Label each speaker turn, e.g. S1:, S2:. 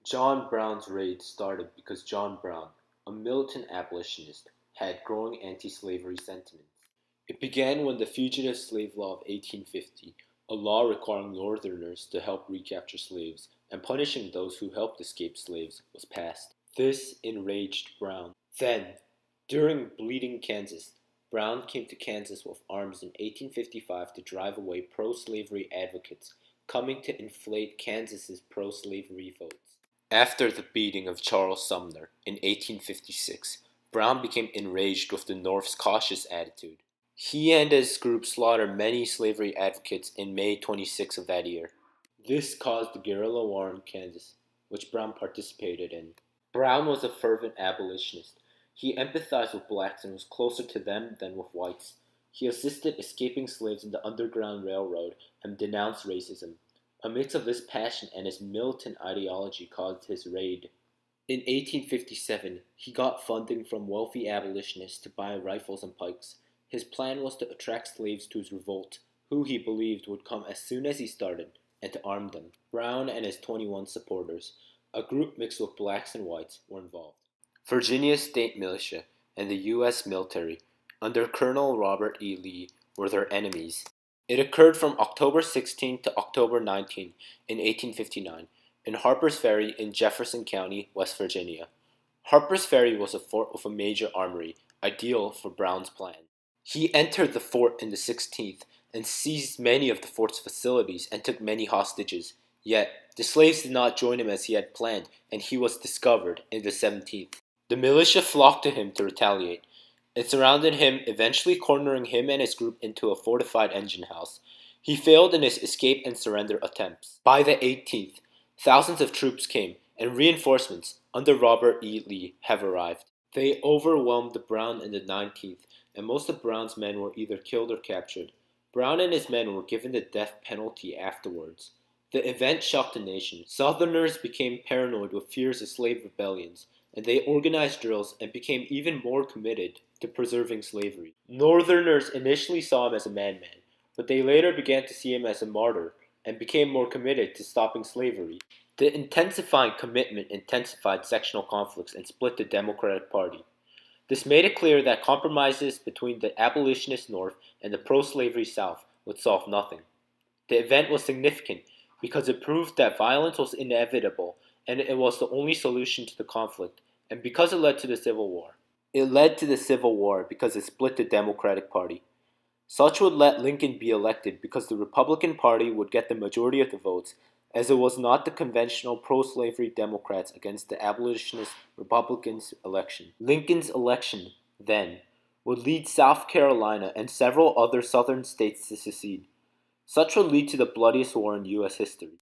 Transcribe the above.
S1: John Brown's raid started because John Brown, a militant abolitionist, had growing anti-slavery sentiments. It began when the Fugitive Slave Law of 1850, a law requiring Northerners to help recapture slaves and punishing those who helped escape slaves, was passed. This enraged Brown. Then, during Bleeding Kansas, Brown came to Kansas with arms in 1855 to drive away pro-slavery advocates coming to inflate Kansas's pro-slavery votes. After the beating of Charles Sumner in 1856, Brown became enraged with the North's cautious attitude. He and his group slaughtered many slavery advocates in May 26 of that year. This caused the guerrilla war in Kansas, which Brown participated in. Brown was a fervent abolitionist. He empathized with blacks and was closer to them than with whites. He assisted escaping slaves in the Underground Railroad and denounced racism. A mix of this passion and his militant ideology caused his raid. In 1857, he got funding from wealthy abolitionists to buy rifles and pikes. His plan was to attract slaves to his revolt, who he believed would come as soon as he started, and to arm them. Brown and his 21 supporters, a group mixed with blacks and whites, were involved. Virginia's state militia and the U.S. military, under Colonel Robert E. Lee, were their enemies. It occurred from October 16 to October 19 in 1859 in Harper's Ferry in Jefferson County, West Virginia. Harper's Ferry was a fort with a major armory, ideal for Brown's plan. He entered the fort in the 16th and seized many of the fort's facilities and took many hostages. Yet, the slaves did not join him as he had planned, and he was discovered in the 17th. The militia flocked to him to retaliate. It surrounded him, eventually cornering him and his group into a fortified engine house. He failed in his escape and surrender attempts. By the 18th, thousands of troops came, and reinforcements, under Robert E. Lee, have arrived. They overwhelmed the Brown in the 19th, and most of Brown's men were either killed or captured. Brown and his men were given the death penalty afterwards. The event shocked the nation. Southerners became paranoid with fears of slave rebellions, and they organized drills and became even more committed to preserving slavery. Northerners initially saw him as a madman, but they later began to see him as a martyr and became more committed to stopping slavery. The intensifying commitment intensified sectional conflicts and split the Democratic Party. This made it clear that compromises between the abolitionist North and the pro-slavery South would solve nothing. The event was significant because it proved that violence was inevitable and it was the only solution to the conflict, and because it led to the Civil War. It led to the Civil War because it split the Democratic Party. Such would let Lincoln be elected because the Republican Party would get the majority of the votes, as it was not the conventional pro-slavery Democrats against the abolitionist Republicans' election. Lincoln's election, then, would lead South Carolina and several other southern states to secede. Such would lead to the bloodiest war in U.S. history.